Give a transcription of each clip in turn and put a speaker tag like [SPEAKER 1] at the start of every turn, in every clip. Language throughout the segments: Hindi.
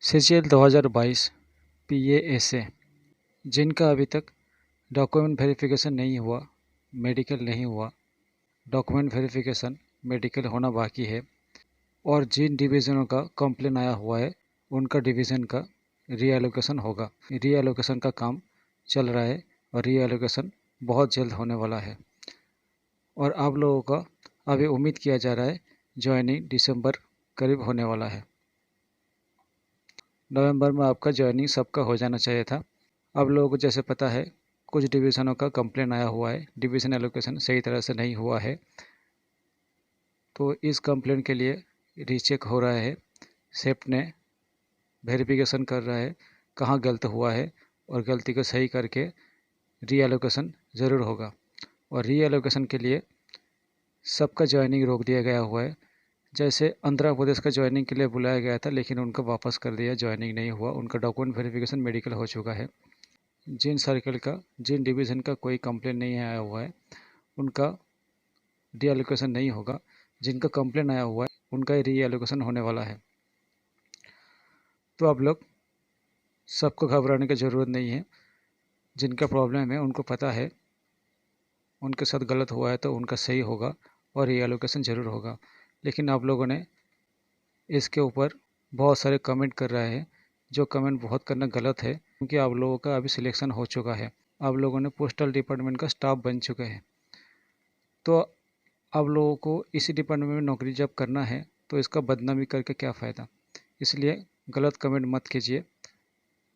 [SPEAKER 1] CGL 2022 PASA जिनका अभी तक डॉक्यूमेंट वेरिफिकेशन नहीं हुआ, मेडिकल नहीं हुआ, डॉक्यूमेंट वेरिफिकेशन मेडिकल होना बाकी है और जिन डिवीज़नों का कंप्लेन आया हुआ है उनका डिवीज़न का रीएलोकेशन होगा। रीएलोकेशन का काम चल रहा है और रीएलोकेशन बहुत जल्द होने वाला है और आप लोगों का अभी उम्मीद किया जा रहा है ज्वाइनिंग दिसंबर करीब होने वाला है। नवंबर में आपका ज्वाइनिंग सबका हो जाना चाहिए था। आप लोगों को जैसे पता है कुछ डिवीज़नों का कंप्लेन आया हुआ है, डिवीज़न एलोकेशन सही तरह से नहीं हुआ है, तो इस कंप्लेन के लिए रीचेक हो रहा है। सेप्ट ने वेरिफिकेशन कर रहा है कहाँ गलत हुआ है और गलती को सही करके रीएलोकेशन ज़रूर होगा और रीएलोकेशन के लिए सबका ज्वाइनिंग रोक दिया गया हुआ है। जैसे आंध्र प्रदेश का ज्वाइनिंग के लिए बुलाया गया था लेकिन उनको वापस कर दिया, ज्वाइनिंग नहीं हुआ, उनका डॉक्यूमेंट वेरिफिकेशन मेडिकल हो चुका है। जिन सर्कल का, जिन डिवीज़न का कोई कंप्लेन नहीं आया हुआ है उनका रीएलोकेशन नहीं होगा। जिनका कंप्लेन आया हुआ है उनका रीएलोकेशन होने वाला है। तो आप लोग सबको घबराने की ज़रूरत नहीं है। जिनका प्रॉब्लम है उनको पता है उनके साथ गलत हुआ है तो उनका सही होगा और रीएलोकेशन ज़रूर होगा। लेकिन आप लोगों ने इसके ऊपर बहुत सारे कमेंट कर रहे हैं, जो कमेंट बहुत करना गलत है क्योंकि आप लोगों का अभी सिलेक्शन हो चुका है। आप लोगों ने पोस्टल डिपार्टमेंट का स्टाफ बन चुके हैं, तो आप लोगों को इसी डिपार्टमेंट में नौकरी जब करना है तो इसका बदनामी करके क्या फ़ायदा। इसलिए गलत कमेंट मत कीजिए।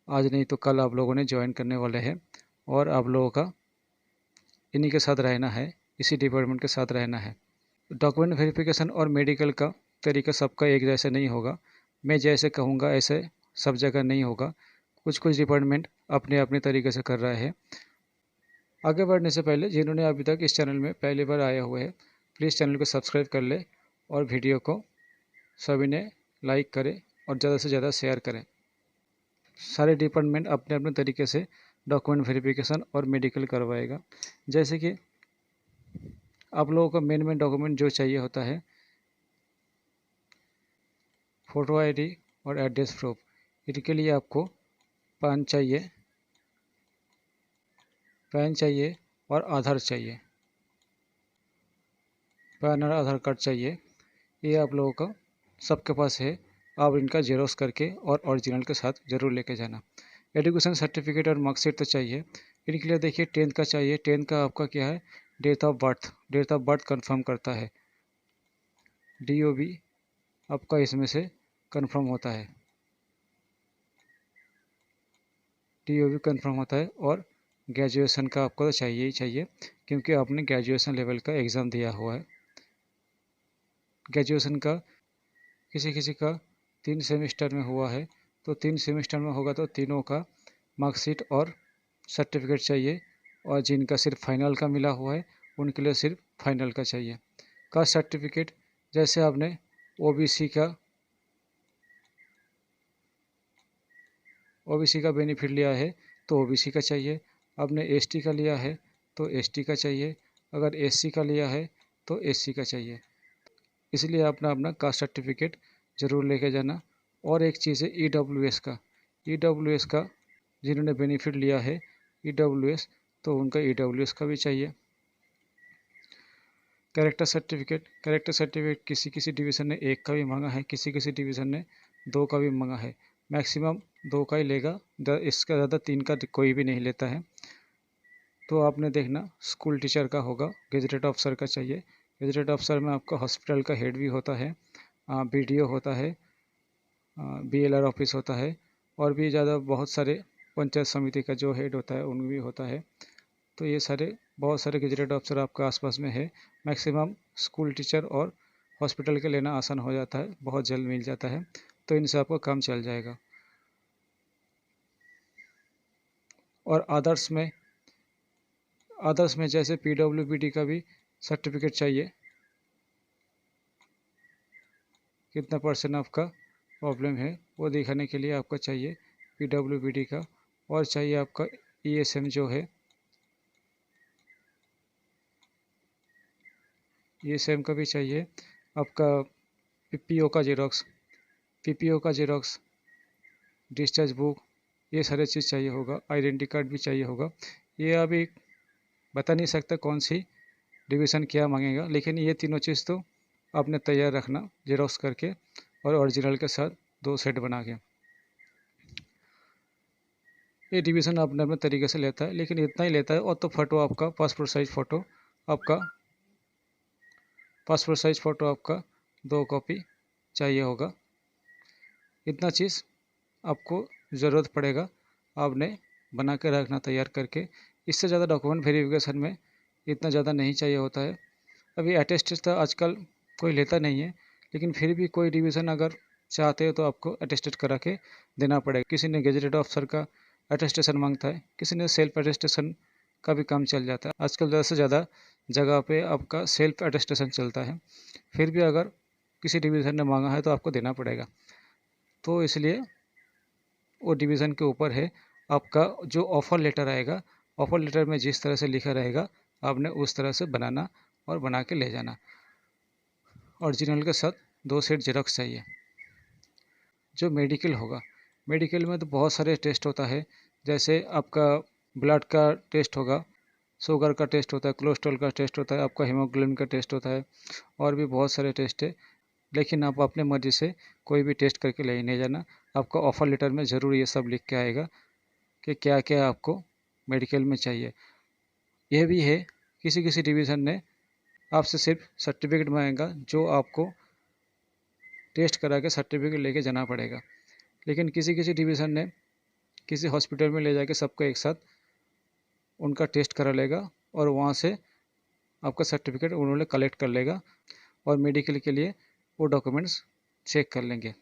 [SPEAKER 1] आज नहीं तो कल आप लोगों ने ज्वाइन करने वाले हैं और आप लोगों का इन्हीं के साथ रहना है, इसी डिपार्टमेंट के साथ रहना है। डॉक्यूमेंट वेरिफिकेशन और मेडिकल का तरीका सबका एक जैसा नहीं होगा। मैं जैसे कहूँगा ऐसे सब जगह नहीं होगा। कुछ कुछ डिपार्टमेंट अपने अपने तरीके से कर रहे हैं। आगे बढ़ने से पहले जिन्होंने अभी तक इस चैनल में पहली बार आए हुए हैं प्लीज़ चैनल को सब्सक्राइब कर ले और वीडियो को सभी ने लाइक करें और ज़्यादा से ज़्यादा शेयर करें। सारे डिपार्टमेंट अपने अपने तरीके से डॉक्यूमेंट वेरिफिकेशन और मेडिकल करवाएगा। जैसे कि आप लोगों को मेन डॉक्यूमेंट जो चाहिए होता है फ़ोटो आईडी और एड्रेस प्रूफ। इनके लिए आपको पैन चाहिए और आधार चाहिए, पैन और आधार कार्ड चाहिए। ये आप लोगों का सबके पास है। आप इनका जेरोक्स करके और ओरिजिनल के साथ ज़रूर लेके जाना। एजुकेशन सर्टिफिकेट और मार्कशीट तो चाहिए। इनके लिए देखिए 10th का चाहिए। 10th का आपका क्या है, डेट ऑफ बर्थ कंफर्म करता है। DOB आपका इसमें से कंफर्म होता है, DOB कंफर्म होता है। और ग्रेजुएशन का आपको तो चाहिए ही चाहिए क्योंकि आपने ग्रेजुएशन लेवल का एग्ज़ाम दिया हुआ है। ग्रेजुएशन का किसी किसी का 3 सेमेस्टर में हुआ है तो 3 सेमेस्टर में होगा तो तीनों का मार्कशीट और सर्टिफिकेट चाहिए। और जिनका सिर्फ फाइनल का मिला हुआ है उनके लिए सिर्फ फाइनल का चाहिए। कास्ट सर्टिफिकेट, जैसे आपने ओबीसी का बेनिफिट लिया है तो ओबीसी का चाहिए। आपने एसटी का लिया है तो एसटी का चाहिए। अगर एससी का लिया है तो एससी का चाहिए। इसलिए अपना अपना कास्ट सर्टिफिकेट ज़रूर लेके जाना। और एक चीज़ है ईडब्ल्यूएस का जिन्होंने बेनिफिट लिया है ईडब्ल्यूएस तो उनका ईडब्ल्यूएस का भी चाहिए। कैरेक्टर सर्टिफिकेट किसी किसी डिवीज़न ने 1 का भी मांगा है, किसी किसी डिवीज़न ने 2 का भी मांगा है। मैक्सिमम 2 का ही लेगा, इसका ज़्यादा 3 का कोई भी नहीं लेता है। तो आपने देखना स्कूल टीचर का होगा, गेजेटेड ऑफिसर का चाहिए। गेजेटेड ऑफिसर में आपका हॉस्पिटल का हेड भी होता है, BDO होता है, BLR ऑफिस होता है और भी ज़्यादा बहुत सारे पंचायत समिति का जो हेड होता है उनमें भी होता है। तो ये बहुत सारे गेजेटेड ऑफिसर आपके आसपास में है। मैक्सिमम स्कूल टीचर और हॉस्पिटल के लेना आसान हो जाता है, बहुत जल्द मिल जाता है, तो इनसे आपका काम चल जाएगा। और आदर्श में जैसे PWBD का भी सर्टिफिकेट चाहिए, कितना % आपका प्रॉब्लम है वो दिखाने के लिए आपका चाहिए PWBD का। और चाहिए आपका ESM जो है, ESM का भी चाहिए। आपका PPO का जेरोक्स डिस्चार्ज बुक, ये सारे चीज़ चाहिए होगा, आइडेंटिटी कार्ड भी चाहिए होगा। ये अभी बता नहीं सकता कौन सी डिवीज़न क्या मांगेगा, लेकिन ये तीनों चीज़ तो आपने तैयार रखना जेरॉक्स करके और ओरिजिनल के साथ 2 सेट बना के। ये डिवीज़न अपने अपने तरीके से लेता है, लेकिन इतना ही लेता है। और तो फ़ोटो आपका पासपोर्ट साइज़ फ़ोटो आपका 2 कॉपी चाहिए होगा। इतना चीज़ आपको ज़रूरत पड़ेगा, आपने बना के रखना तैयार करके। इससे ज़्यादा डॉक्यूमेंट वेरिफिकेशन में इतना ज़्यादा नहीं चाहिए होता है। अभी अटेस्टेड तो आजकल कोई लेता नहीं है, लेकिन फिर भी कोई डिवीज़न अगर चाहते हो तो आपको अटेस्टेड करा के देना पड़ेगा। किसी ने गेजेटेड ऑफिसर का अटेस्टेशन मांगता है, किसी ने सेल्फ अटेस्टेशन का भी काम चल जाता है। आजकल ज़्यादा से ज़्यादा जगह पे आपका सेल्फ अटेस्टेशन चलता है, फिर भी अगर किसी डिवीज़न ने मांगा है तो आपको देना पड़ेगा। तो इसलिए वो डिवीज़न के ऊपर है। आपका जो ऑफ़र लेटर आएगा, ऑफ़र लेटर में जिस तरह से लिखा रहेगा आपने उस तरह से बनाना और बना के ले जाना। ओरिजिनल के साथ 2 सेट जेरॉक्स चाहिए। जो मेडिकल होगा, मेडिकल में तो बहुत सारे टेस्ट होता है। जैसे आपका ब्लड का टेस्ट होगा, शुगर का टेस्ट होता है, कोलेस्ट्रॉल का टेस्ट होता है, आपका हीमोग्लोबिन का टेस्ट होता है, और भी बहुत सारे टेस्ट है। लेकिन आप अपने मर्ज़ी से कोई भी टेस्ट करके ले नहीं जाना। आपका ऑफ़र लेटर में ज़रूर ये सब लिख के आएगा कि क्या क्या आपको मेडिकल में चाहिए। यह भी है, किसी किसी डिवीज़न ने आपसे सिर्फ सर्टिफिकेट मांगेगा, जो आपको टेस्ट करा के सर्टिफिकेट लेके जाना पड़ेगा। लेकिन किसी किसी डिवीज़न ने किसी हॉस्पिटल में ले जाके सबको एक साथ उनका टेस्ट करा लेगा और वहाँ से आपका सर्टिफिकेट उन्होंने कलेक्ट कर लेगा और मेडिकल के लिए वो डॉक्यूमेंट्स चेक कर लेंगे।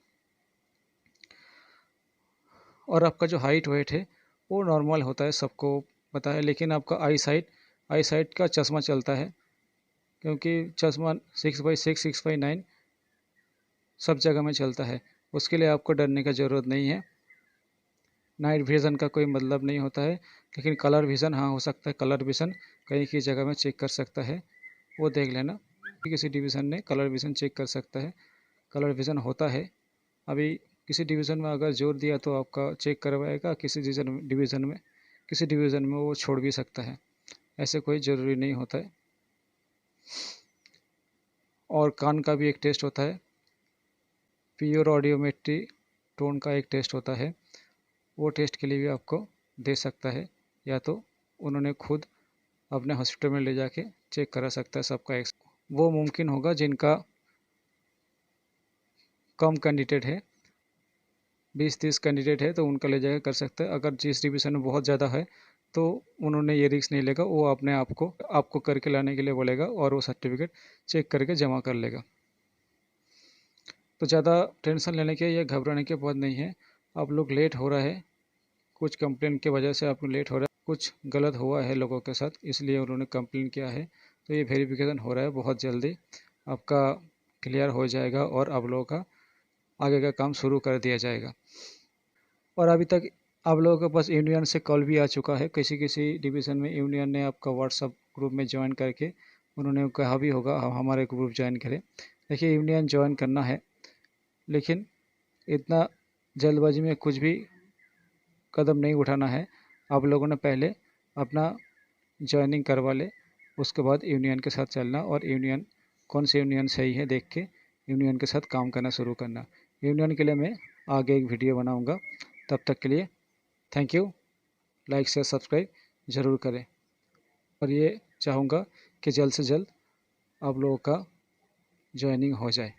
[SPEAKER 1] और आपका जो हाइट वेट है वो नॉर्मल होता है, सबको पता है। लेकिन आपका आई साइट का चश्मा चलता है, क्योंकि चश्मा 6/6, 6/9 सब जगह में चलता है। उसके लिए आपको डरने का ज़रूरत नहीं है। नाइट विज़न का कोई मतलब नहीं होता है, लेकिन कलर विज़न हाँ हो सकता है। कलर विज़न कहीं की जगह में चेक कर सकता है, वो देख लेना। किसी डिवीज़न ने कलर विज़न चेक कर सकता है, कलर विज़न होता है। अभी किसी डिवीज़न में अगर जोर दिया तो आपका चेक करवाएगा, किसी डिवीज़न में वो छोड़ भी सकता है, ऐसे कोई ज़रूरी नहीं होता है। और कान का भी एक टेस्ट होता है, प्योर ऑडियोमेट्री टोन का एक टेस्ट होता है। वो टेस्ट के लिए भी आपको दे सकता है, या तो उन्होंने खुद अपने हॉस्पिटल में ले जाके चेक करा सकता है सबका। वो मुमकिन होगा जिनका कम कैंडिडेट है, 20-30 कैंडिडेट है तो उनका ले जाकर कर सकता है। अगर जिस डिवीज़न में बहुत ज़्यादा है तो उन्होंने ये रिस्क नहीं लेगा, वो अपने आपको करके लाने के लिए बोलेगा और वो सर्टिफिकेट चेक करके जमा कर लेगा। तो ज़्यादा टेंशन लेने के या घबराने की बात नहीं है। आप लोग लेट हो रहा है, कुछ कंप्लेंट की वजह से आपको लेट हो रहा है, कुछ गलत हुआ है लोगों के साथ, इसलिए उन्होंने कंप्लेंट किया है। तो ये वेरिफिकेशन हो रहा है, बहुत जल्दी आपका क्लियर हो जाएगा और आप लोगों का आगे का काम शुरू कर दिया जाएगा। और अभी तक आप लोगों के पास यूनियन से कॉल भी आ चुका है। किसी किसी डिवीज़न में यूनियन ने आपका व्हाट्सअप ग्रुप में ज्वाइन करके उन्होंने कहा भी होगा हमारे ग्रुप ज्वाइन करें। देखिए, यूनियन ज्वाइन करना है, लेकिन इतना जल्दबाजी में कुछ भी कदम नहीं उठाना है। आप लोगों ने पहले अपना ज्वाइनिंग करवा ले, उसके बाद यूनियन के साथ चलना और यूनियन कौन सी यूनियन सही है देख के यूनियन के साथ काम करना शुरू करना। यूनियन के लिए मैं आगे एक वीडियो बनाऊंगा। तब तक के लिए thank you. Like share subscribe ज़रूर करें, और ये चाहूँगा कि जल्द से जल्द आप लोगों का ज्वाइनिंग हो जाए।